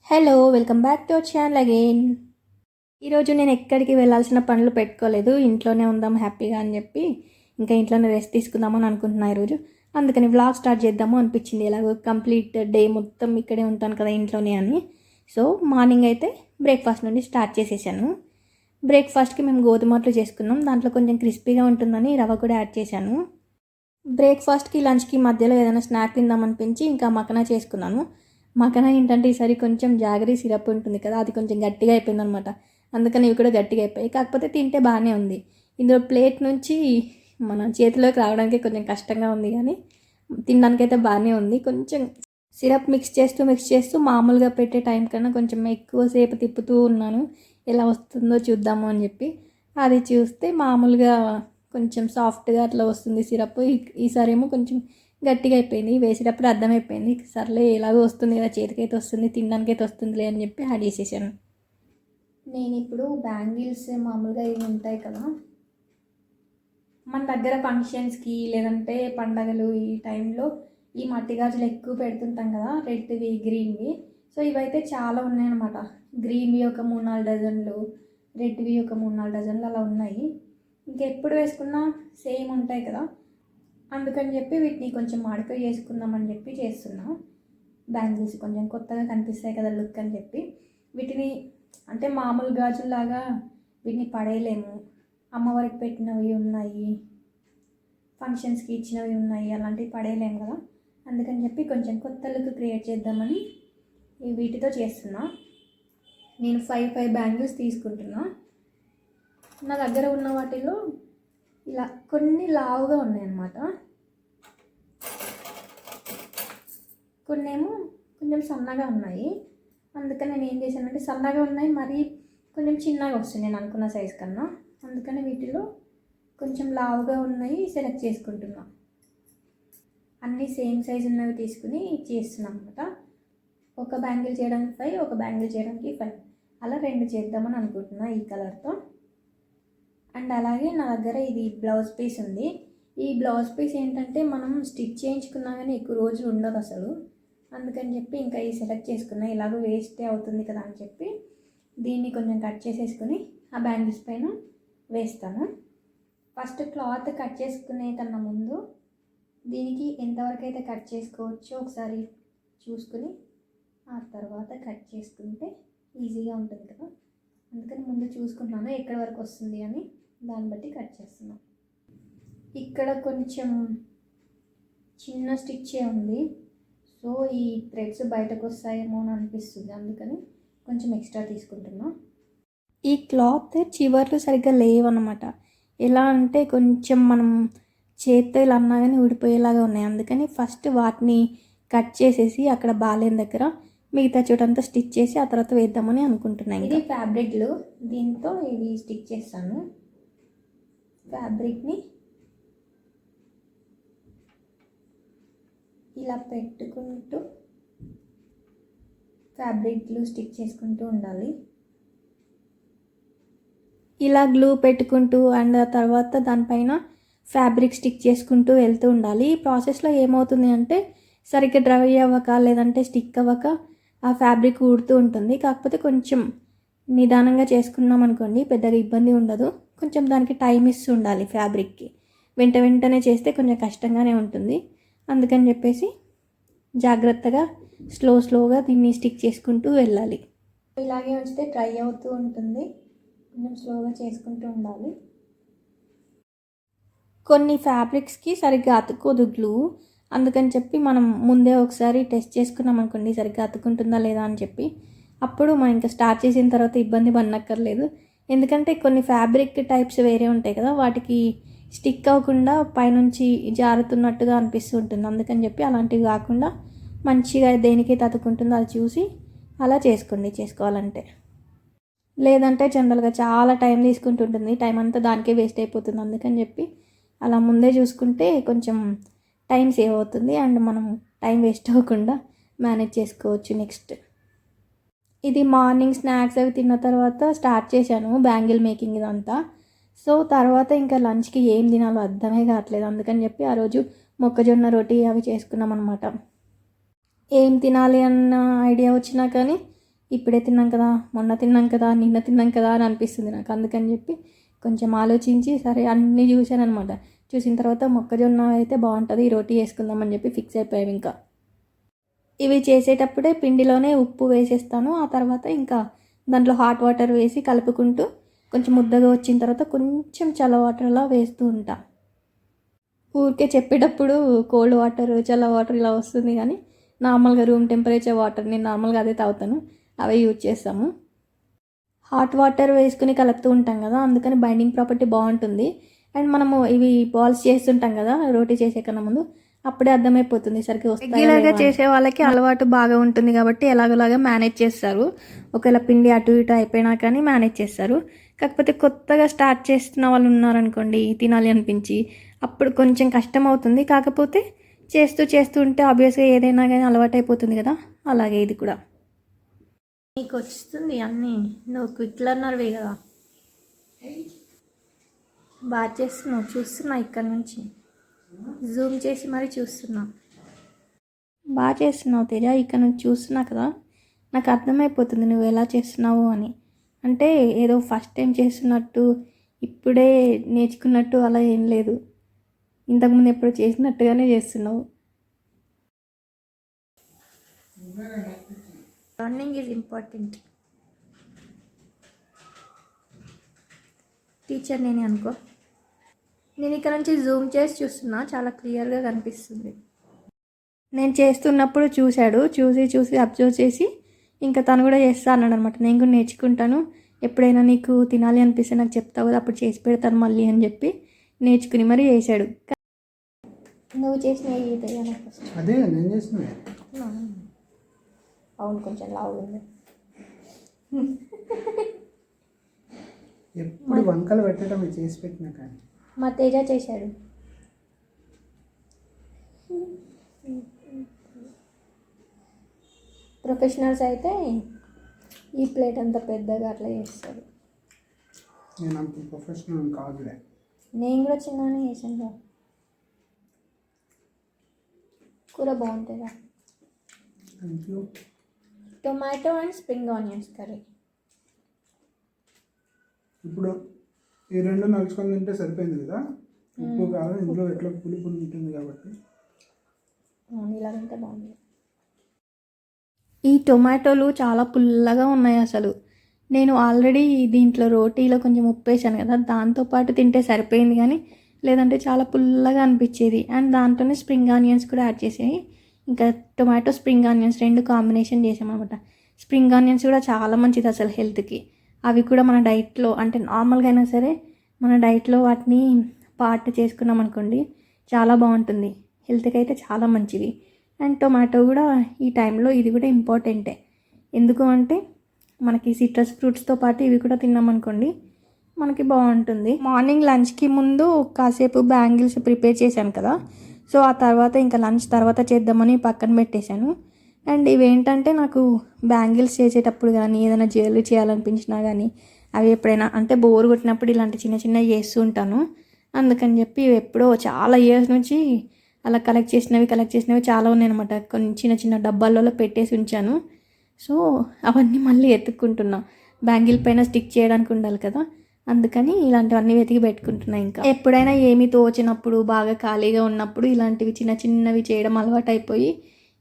Hello, welcome back to our channel again. ఈరోజు నేను ఎక్కడికి వెళ్ళాల్సిన పనులు పెట్టుకోలేదు, ఇంట్లోనే ఉందాం హ్యాపీగా అని చెప్పి ఇంకా ఇంట్లోనే రెస్ట్ తీసుకుందామని అనుకుంటున్నా ఈరోజు. అందుకని వ్లాగ్ స్టార్ట్ చేద్దాము అనిపించింది. ఎలాగో కంప్లీట్ డే మొత్తం ఇక్కడే ఉంటాను కదా ఇంట్లోనే అని. సో మార్నింగ్ అయితే బ్రేక్ఫాస్ట్ నుండి స్టార్ట్ చేసేసాను. బ్రేక్ఫాస్ట్కి మేము గోధుమట్లు చేసుకున్నాం, దాంట్లో కొంచెం క్రిస్పీగా ఉంటుందని రవ్వ కూడా యాడ్ చేశాను. బ్రేక్ఫాస్ట్కి లంచ్కి మధ్యలో ఏదైనా స్నాక్ తిందామనిపించి ఇంకా మకనా చేసుకున్నాను. మకనా ఏంటంటే ఈసారి కొంచెం జాగరీ సిరప్ ఉంటుంది కదా, అది కొంచెం గట్టిగా అయిపోయింది అనమాట. అందుకని ఇవి కూడా గట్టిగా అయిపోయాయి. కాకపోతే తింటే బాగానే ఉంది. ఇందులో ప్లేట్ నుంచి మన చేతిలోకి రావడానికి కొంచెం కష్టంగా ఉంది, కానీ తినడానికైతే బాగానే ఉంది. కొంచెం సిరప్ మిక్స్ చేస్తూ మామూలుగా పెట్టే టైం కన్నా కొంచెం ఎక్కువసేపు తిప్పుతూ ఉన్నాను, ఎలా వస్తుందో చూద్దాము అని చెప్పి. అది చూస్తే మామూలుగా కొంచెం సాఫ్ట్గా అట్లా వస్తుంది సిరప్. ఈసారి ఏమో కొంచెం గట్టిగా అయిపోయింది. వేసేటప్పుడు అర్థమైపోయింది, సర్లే ఎలాగో వస్తుంది కదా, చేతికైతే వస్తుంది, తినడానికైతే వస్తుందిలే అని చెప్పి యాడ్ చేసేసాను. నేను ఇప్పుడు బ్యాంగిల్స్ మామూలుగా ఇవి ఉంటాయి కదా, మన దగ్గర ఫంక్షన్స్కి లేదంటే పండగలు ఈ టైంలో ఈ మట్టి గాజులు ఎక్కువ పెడుతుంటాం కదా, రెడ్వి గ్రీన్వి. సో ఇవైతే చాలా ఉన్నాయన్నమాట. గ్రీన్వి ఒక 3-4 డజన్లు, రెడ్వి ఒక 3-4 డజన్లు అలా ఉన్నాయి. ఇంకెప్పుడు వేసుకున్నా సేమ్ ఉంటాయి కదా, అందుకని చెప్పి వీటిని కొంచెం మాడిఫై చేసుకుందామని చెప్పి చేస్తున్నా. బ్యాంగిల్స్ కొంచెం కొత్తగా కనిపిస్తాయి కదా లుక్ అని చెప్పి వీటిని, అంటే మామూలు గాజుల్లాగా వీటిని పడేయలేము. అమ్మవారికి పెట్టినవి ఉన్నాయి, ఫంక్షన్స్కి ఇచ్చినవి ఉన్నాయి, అలాంటివి పడేయలేము కదా. అందుకని చెప్పి కొంచెం కొత్త లుక్ క్రియేట్ చేద్దామని వీటితో చేస్తున్నా. నేను 5 బ్యాంగిల్స్ తీసుకుంటున్నా. నా దగ్గర ఉన్న వాటిలో ఇలా కొన్ని లావుగా ఉన్నాయన్నమాట, కొన్ని ఏమో కొంచెం సన్నగా ఉన్నాయి. అందుకని నేను ఏం చేశానంటే, సన్నగా ఉన్నాయి మరి కొంచెం చిన్నగా వస్తుంది నేను అనుకున్న సైజు కన్నా. అందుకని వీటిలో కొంచెం లావుగా ఉన్నాయి సెలెక్ట్ చేసుకుంటున్నా. అన్నీ సేమ్ సైజు ఉన్నవి తీసుకుని చేస్తున్నాం అనమాట. ఒక బ్యాంగిల్ చేయడానికి 5, ఒక బ్యాంగిల్ చేయడానికి 5, అలా 2 చేద్దామని అనుకుంటున్నా ఈ కలర్తో. అండ్ అలాగే నా దగ్గర ఇది బ్లౌజ్ పీస్ ఉంది. ఈ బ్లౌజ్ పీస్ ఏంటంటే మనం స్టిచ్ చేయించుకున్నా కానీ ఎక్కువ రోజులు ఉండదు అసలు. అందుకని చెప్పి ఇంకా ఈ సెలెక్ట్ చేసుకున్నా, ఇలాగో వేస్టే అవుతుంది కదా అని చెప్పి దీన్ని కొంచెం కట్ చేసేసుకుని ఆ బ్యాంగిల్స్ పైన వేస్తాను. ఫస్ట్ క్లాత్ కట్ చేసుకునే కన్నా ముందు దీనికి ఎంతవరకు అయితే కట్ చేసుకోవచ్చో ఒకసారి చూసుకుని ఆ తర్వాత కట్ చేసుకుంటే ఈజీగా ఉంటుంది కదా. అందుకని ముందు చూసుకుంటున్నాను ఎక్కడి వరకు వస్తుంది అని, దాన్ని బట్టి కట్ చేస్తున్నాను. ఇక్కడ కొంచెం చిన్న స్టిచ్చే ఉంది, సో ఈ థ్రెడ్స్ బయటకు వస్తాయేమో అని అనిపిస్తుంది. అందుకని కొంచెం ఎక్స్ట్రా తీసుకుంటున్నా. ఈ క్లాత్ చివర్లు సరిగ్గా లేవన్నమాట. ఎలా అంటే కొంచెం మనం చేత్తో ఇలా అన్నా కానీ ఊడిపోయేలాగా ఉన్నాయి. అందుకని ఫస్ట్ వాటిని కట్ చేసేసి అక్కడ బాలేని దగ్గర మిగతా చోటంతా స్టిచ్ చేసి ఆ తర్వాత వేద్దామని అనుకుంటున్నాను. ఇది ఫ్యాబ్రిక్ గ్లూ, దీంతో ఇవి స్టిచ్ చేస్తాను. ఫ్యాబ్రిక్ని ఇలా పెట్టుకుంటూ ఫ్యాబ్రిక్ గ్లూ స్టిక్ చేసుకుంటూ ఉండాలి. ఇలా గ్లూ పెట్టుకుంటూ అండ్ ఆ తర్వాత దానిపైన ఫ్యాబ్రిక్ స్టిక్ చేసుకుంటూ వెళ్తూ ఉండాలి. ఈ ప్రాసెస్లో ఏమవుతుంది అంటే సరిగ్గా డ్రై అవ్వక లేదంటే స్టిక్ అవ్వక ఆ ఫ్యాబ్రిక్ ఊడుతూ ఉంటుంది. కాకపోతే కొంచెం నిదానంగా చేసుకున్నాం అనుకోండి పెద్దగా ఇబ్బంది ఉండదు. కొంచెం దానికి టైం ఇస్తూ ఉండాలి ఫ్యాబ్రిక్కి. వెంటనే చేస్తే కొంచెం కష్టంగానే ఉంటుంది. అందుకని చెప్పేసి జాగ్రత్తగా స్లోగా దీన్ని స్టిక్ చేసుకుంటూ వెళ్ళాలి. ఇలాగే ఉంచితే డ్రై అవుతూ ఉంటుంది, కొంచెం స్లోగా చేసుకుంటూ ఉండాలి. కొన్ని ఫ్యాబ్రిక్స్కి సరిగ్గా అతుక్కోదు గ్లూ, అందుకని చెప్పి మనం ముందే ఒకసారి టెస్ట్ చేసుకున్నాం అనుకోండి సరిగ్గా అతుక్కుంటుందా లేదా అని చెప్పి, అప్పుడు మనం ఇంకా స్టార్ట్ చేసిన తర్వాత ఇబ్బంది పడనక్కర్లేదు. ఎందుకంటే కొన్ని ఫ్యాబ్రిక్ టైప్స్ వేరే ఉంటాయి కదా, వాటికి స్టిక్ అవ్వకుండా పైనుంచి జారుతున్నట్టుగా అనిపిస్తూ ఉంటుంది. అందుకని చెప్పి అలాంటివి కాకుండా మంచిగా దేనికైతే అతుక్కుంటుందో అది చూసి అలా చేసుకోవాలంటే. లేదంటే జనరల్గా చాలా టైం తీసుకుంటుంటుంది, టైం అంతా దానికే వేస్ట్ అయిపోతుంది. అందుకని చెప్పి అలా ముందే చూసుకుంటే కొంచెం టైం సేవ్ అవుతుంది అండ్ మనం టైం వేస్ట్ అవ్వకుండా మేనేజ్ చేసుకోవచ్చు. నెక్స్ట్ ఇది మార్నింగ్ స్నాక్స్ అవి తిన్న తర్వాత స్టార్ట్ చేశాను బ్యాంగిల్ మేకింగ్ ఇదంతా. సో తర్వాత ఇంకా లంచ్కి ఏం తినాలో అర్థమే కావట్లేదు. అందుకని చెప్పి ఆ రోజు మొక్కజొన్న రోటీ అవి చేసుకున్నాం అనమాట. ఏం తినాలి అన్న ఐడియా వచ్చినా కానీ ఇప్పుడే తిన్నాం కదా, మొన్న తిన్నాం కదా, నిన్న తిన్నాం కదా అని అనిపిస్తుంది నాకు. అందుకని చెప్పి కొంచెం ఆలోచించి సరే అన్నీ చూశాను అనమాట. చూసిన తర్వాత మొక్కజొన్న అయితే బాగుంటుంది, రోటీ వేసుకుందామని చెప్పి ఫిక్స్ అయిపోయాము. ఇంకా ఇవి చేసేటప్పుడే పిండిలోనే ఉప్పు వేసేస్తాను. ఆ తర్వాత ఇంకా దాంట్లో హాట్ వాటర్ వేసి కలుపుకుంటూ కొంచెం ముద్దగా వచ్చిన తర్వాత కొంచెం చల్ల వాటర్లా వేస్తూ ఉంటా. ఊరికే చెప్పేటప్పుడు కోల్డ్ వాటర్, చల్ల వాటర్ ఇలా వస్తుంది, కానీ నార్మల్గా రూమ్ టెంపరేచర్ వాటర్ నేను నార్మల్గా అదే తాగుతాను, అవే యూజ్ చేస్తాము. హాట్ వాటర్ వేసుకుని కలుపుతూ ఉంటాం కదా, అందుకని బైండింగ్ ప్రాపర్టీ బాగుంటుంది. అండ్ మనము ఇవి బాల్స్ చేస్తుంటాం కదా రోటీ చేసే కన్నా ముందు, అప్పుడే అర్థమైపోతుంది సరిగ్గా వస్తాయి. రెగ్యులర్గా చేసే వాళ్ళకి అలవాటు బాగా ఉంటుంది కాబట్టి ఎలాగోలాగా మేనేజ్ చేస్తారు. ఒకవేళ పిండి అటు ఇటు అయిపోయినా కానీ మేనేజ్ చేస్తారు. కాకపోతే కొత్తగా స్టార్ట్ చేస్తున్న వాళ్ళు ఉన్నారనుకోండి, తినాలి అనిపించి, అప్పుడు కొంచెం కష్టం అవుతుంది. కాకపోతే చేస్తూ చేస్తూ ఉంటే ఆబ్వియస్గా ఏదైనా కానీ అలవాటు అయిపోతుంది కదా, అలాగే ఇది కూడా. నీకు వస్తుంది అన్నీ, నువ్వు క్విక్ లెర్నర్వే కదా, బాగా చేస్తున్నావు. చూస్తున్నా ఇక్కడ నుంచి జూమ్ చేసి మరీ చూస్తున్నా. బాగా చేస్తున్నావు తేజ, ఇక్కడ నుంచి చూస్తున్నా కదా, నాకు అర్థమైపోతుంది నువ్వు ఎలా చేస్తున్నావు అని. అంటే ఏదో ఫస్ట్ టైం చేస్తున్నట్టు, ఇప్పుడే నేర్చుకున్నట్టు అలా ఏం లేదు, ఇంతకుముందు ఎప్పుడు చేసినట్టుగానే చేస్తున్నావు. Learning is important. టీచర్ నేనే అనుకో. నేను ఇక్కడ నుంచి జూమ్ చేసి చూస్తున్నా, చాలా క్లియర్గా కనిపిస్తుంది. నేను చేస్తున్నప్పుడు చూశాడు, చూసి అబ్జర్వ్ చేసి ఇంకా తను కూడా చేస్తా అన్నాడు అనమాట. నేను కూడా నేర్చుకుంటాను, ఎప్పుడైనా నీకు తినాలి అనిపిస్తే నాకు చెప్తావు కదా, అప్పుడు చేసి పెడతాను మళ్ళీ అని చెప్పి నేర్చుకుని మరీ చేశాడు. నువ్వు చేసిన అదే నేను చేసిన. అవును, కొంచెం లావుగా ఉంది. ఎప్పుడు వంకలు పెట్టడం చేసి పెట్టినా కానీ మా తేజ చేశాడు. ప్రొఫెషనల్స్ అయితే ఈ ప్లేట్ అంత పెద్దగా అట్లా చేస్తారు. నేను అంత ప్రొఫెషనల్ కాదులే. నేను కూడా చిన్నగానే చేశాను. కూర బాగుంటుందా? Thank you. Tomato and spring onions curry. ఇప్పుడు ఈ రెండు నలుచుకొని తింటే సరిపోయింది కదా. ఉప్పు కారం ఇందులో ఎట్లా పులుపు ఉంటుంది కాబట్టి ఇలా తింటే బాగుంది. ఈ టొమాటోలు చాలా పుల్లగా ఉన్నాయి అసలు. నేను ఆల్రెడీ దీంట్లో రోటీలో కొంచెం ఉప్పు వేసాను కదా, దాంతోపాటు తింటే సరిపోయింది, కానీ లేదంటే చాలా పుల్లగా అనిపించేది. అండ్ దాంట్లోనే స్ప్రింగ్ ఆనియన్స్ కూడా యాడ్ చేసాయి. ఇంకా టొమాటో స్ప్రింగ్ ఆనియన్స్ రెండు కాంబినేషన్ చేసామన్నమాట. స్ప్రింగ్ ఆనియన్స్ కూడా చాలా మంచిది అసలు హెల్త్కి. అవి కూడా మన డైట్లో, అంటే నార్మల్గా అయినా సరే మన డైట్లో వాటిని పార్ట్ చేసుకున్నాం అనుకోండి, చాలా బాగుంటుంది, హెల్త్కి అయితే చాలా మంచిది. అండ్ టొమాటో కూడా ఈ టైంలో ఇది కూడా ఇంపార్టెంటే. ఎందుకు అంటే మనకి సిట్రస్ ఫ్రూట్స్తో పాటు ఇవి కూడా తిన్నామనుకోండి మనకి బాగుంటుంది. మార్నింగ్ లంచ్కి ముందు కాసేపు బ్యాంగిల్స్ ప్రిపేర్ చేశాను కదా, సో ఆ తర్వాత ఇంకా లంచ్ తర్వాత చేద్దామని పక్కన పెట్టేశాను. అండ్ ఇవేంటంటే నాకు బ్యాంగిల్స్ చేసేటప్పుడు కానీ ఏదైనా జ్యువెలరీ చేయాలనిపించినా కానీ అవి ఎప్పుడైనా అంటే బోర్ కొట్టినప్పుడు ఇలాంటి చిన్న చిన్నవి చేస్తూ ఉంటాను. అందుకని చెప్పి ఇవి ఎప్పుడో చాలా ఇయర్స్ నుంచి అలా కలెక్ట్ చేసినవి చాలా ఉన్నాయన్నమాట. కొన్ని చిన్న చిన్న డబ్బాలలో పెట్టేసి ఉంచాను. సో అవన్నీ మళ్ళీ ఎత్తుక్కుంటున్నా, బ్యాంగిల్ పైన స్టిక్ చేయడానికి ఉండాలి కదా, అందుకని ఇలాంటివన్నీ వెతికి పెట్టుకుంటున్నా. ఇంకా ఎప్పుడైనా ఏమీ తోచినప్పుడు, బాగా ఖాళీగా ఉన్నప్పుడు ఇలాంటివి చిన్న చిన్నవి చేయడం అలవాటు అయిపోయి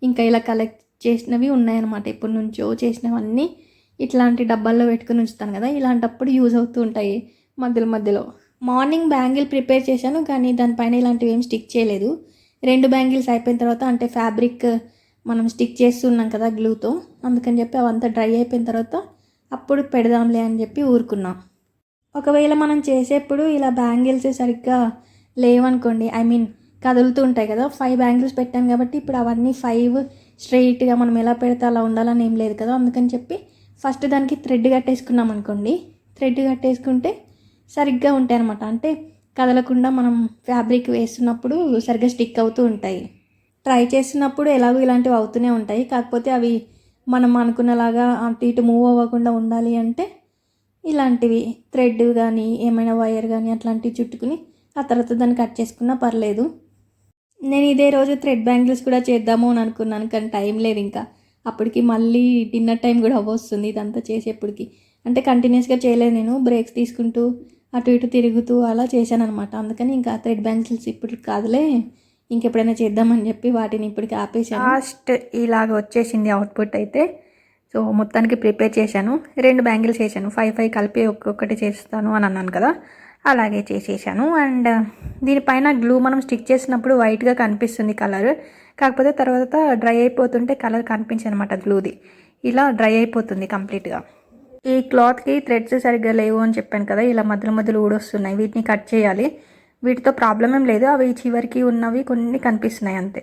ఇంకా ఇలా కలెక్ట్ చేసినవి ఉన్నాయన్నమాట. ఎప్పటి నుంచో చేసినవన్నీ ఇట్లాంటి డబ్బాల్లో పెట్టుకుని ఉంచుతాను కదా, ఇలాంటప్పుడు యూజ్ అవుతూ ఉంటాయి మధ్యలో. మార్నింగ్ బ్యాంగిల్ ప్రిపేర్ చేశాను, కానీ దానిపైన ఇలాంటివి ఏం స్టిక్ చేయలేదు. 2 బ్యాంగిల్స్ అయిపోయిన తర్వాత, అంటే ఫ్యాబ్రిక్ మనం స్టిక్ చేస్తున్నాం కదా గ్లూతో, అందుకని చెప్పి అవంతా డ్రై అయిపోయిన తర్వాత అప్పుడు పెడదాంలే అని చెప్పి ఊరుకున్నా. ఒకవేళ మనం చేసేప్పుడు ఇలా బ్యాంగిల్స్ సరిగ్గా లేవనుకోండి, కదులుతూ ఉంటాయి కదా, 5 బ్యాంగిల్స్ పెట్టాను కాబట్టి ఇప్పుడు అవన్నీ 5 స్ట్రెయిట్గా మనం ఎలా పెడితే అలా ఉండాలని ఏం లేదు కదా, అందుకని చెప్పి ఫస్ట్ దానికి థ్రెడ్ కట్టేసుకున్నాం అనుకోండి, థ్రెడ్ కట్టేసుకుంటే సరిగ్గా ఉంటాయి అనమాట. అంటే కదలకుండా మనం ఫ్యాబ్రిక్ వేస్తున్నప్పుడు సరిగ్గా స్టిక్ అవుతూ ఉంటాయి. ట్రై చేస్తున్నప్పుడు ఎలాగో ఇలాంటివి అవుతూనే ఉంటాయి, కాకపోతే అవి మనం అనుకున్నలాగా అటు ఇటు మూవ్ అవ్వకుండా ఉండాలి అంటే ఇలాంటివి థ్రెడ్ కానీ ఏమైనా వైర్ కానీ అట్లాంటివి చుట్టుకుని ఆ తర్వాత దాన్ని కట్ చేసుకున్నా పర్లేదు. నేను ఇదే రోజు థ్రెడ్ బ్యాంగిల్స్ కూడా చేద్దాము అని అనుకున్నాను, కానీ టైం లేదు ఇంకా. అప్పటికి మళ్ళీ డిన్నర్ టైం కూడా అవ్వొస్తుంది ఇదంతా చేసేప్పటికి. అంటే కంటిన్యూస్గా చేయలేదు, నేను బ్రేక్స్ తీసుకుంటూ అటు ఇటు తిరుగుతూ అలా చేశాను అనమాట. అందుకని ఇంకా థ్రెడ్ బ్యాంగిల్స్ ఇప్పటికి కాదులే, ఇంకెప్పుడైనా చేద్దామని చెప్పి వాటిని ఇప్పటికి ఆపేసాను. లాస్ట్ ఇలాగ వచ్చేసింది అవుట్పుట్ అయితే. సో మొత్తానికి ప్రిపేర్ చేశాను, 2 బ్యాంగిల్స్ చేశాను, 5 కలిపి ఒక్కొక్కటి చేస్తాను అని అన్నాను కదా, అలాగే చేసేసాను. అండ్ దీనిపైన గ్లూ మనం స్టిక్ చేసినప్పుడు వైట్గా కనిపిస్తుంది కలర్, కాకపోతే తర్వాత డ్రై అయిపోతుంటే కలర్ కనిపించదు అనమాట గ్లూది. ఇలా డ్రై అయిపోతుంది కంప్లీట్గా. ఈ క్లాత్కి థ్రెడ్స్ సరిగ్గా లేవు అని చెప్పాను కదా, ఇలా మధ్యలో మధ్యలో ఊడొస్తున్నాయి, వీటిని కట్ చేయాలి. వీటితో ప్రాబ్లం ఏం లేదు, అవి చివరికి ఉన్నవి కొన్ని కనిపిస్తున్నాయి అంతే.